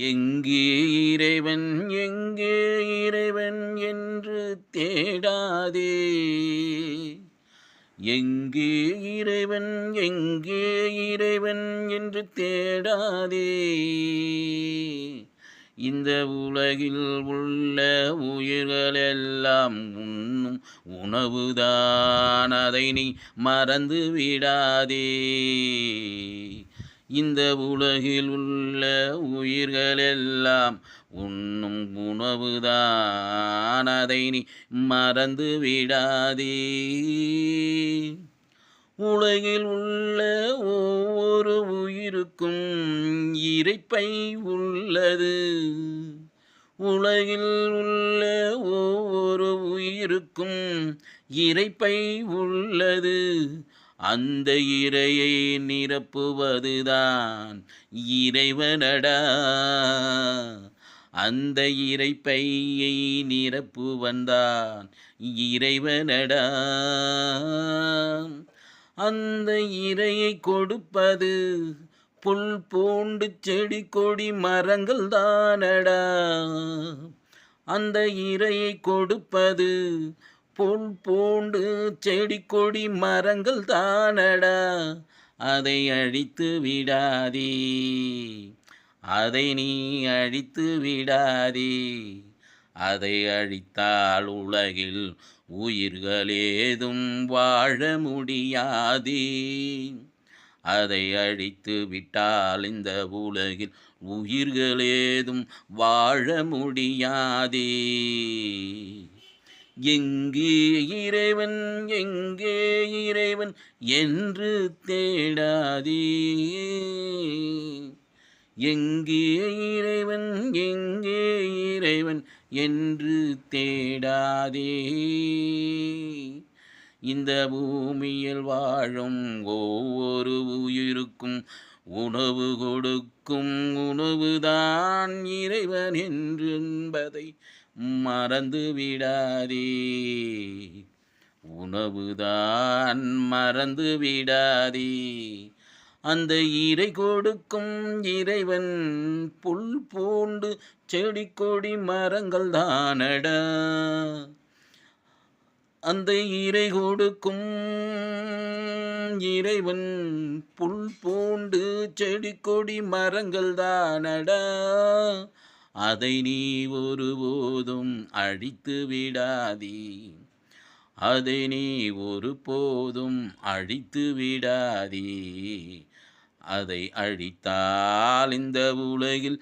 எங்கே இறைவன் எங்கே இறைவன் என்று தேடாதே. எங்கே இறைவன் எங்கே இறைவன் என்று தேடாதே. இந்த உலகில் உள்ள உயிர்களெல்லாம் உண்ணும் உணவுதான், அதை நீ மறந்து விடாதே. இந்த உலகில் உள்ள உயிர்களெல்லாம் உண்ணும் உணவுதான், அதை நீ மறந்து விடாதே. உலகில் உள்ள ஒவ்வொரு உயிருக்கும் இரைப்பை உள்ளது. உலகில் உள்ள ஒவ்வொரு உயிருக்கும் இரைப்பை உள்ளது. அந்த இரையை நிரப்புவதுதான் இறைவனடா. அந்த இரைப்பையை நிரப்புவந்தான் இறைவனடா. அந்த இரையை கொடுப்பது புல் பூண்டு செடி கொடி மரங்கள் தானடா. அந்த இரையை கொடுப்பது புல் பூண்டு செடி கொடி மரங்கள் தானடா. அதை அழித்து விடாதே, அதை நீ அழித்து விடாதே. அதை அழித்தால் உலகில் உயிர்களேதும் வாழ முடியாதே. அதை அழித்து விட்டால் இந்த உலகில் உயிர்களேதும் வாழ முடியாதே. எங்கே இறைவன் எங்கே இறைவன் என்று தேடாதே. எங்கே இறைவன் எங்கே இறைவன் என்று தேடாதே. இந்த பூமியில் வாழும் ஒவ்வொரு உயிருக்கும் உணவு கொடுக்கும் உணவுதான் இறைவன் என்பதை மறந்து விடாதே. உணவுதான் மறந்து விடாதே. அந்த இறை கொடுக்கும் இறைவன் புல் பூண்டு செடி கொடி மரங்கள் தானடா. அந்த இறை கொடுக்கும் இறைவன் புல் பூண்டு செடி கொடி மரங்கள் தானடா. அதை நீ ஒருபோதும் அழித்து விடாதே. அதை நீ ஒருபோதும் அழித்து விடாதே. அதை அழித்தால் இந்த உலகில்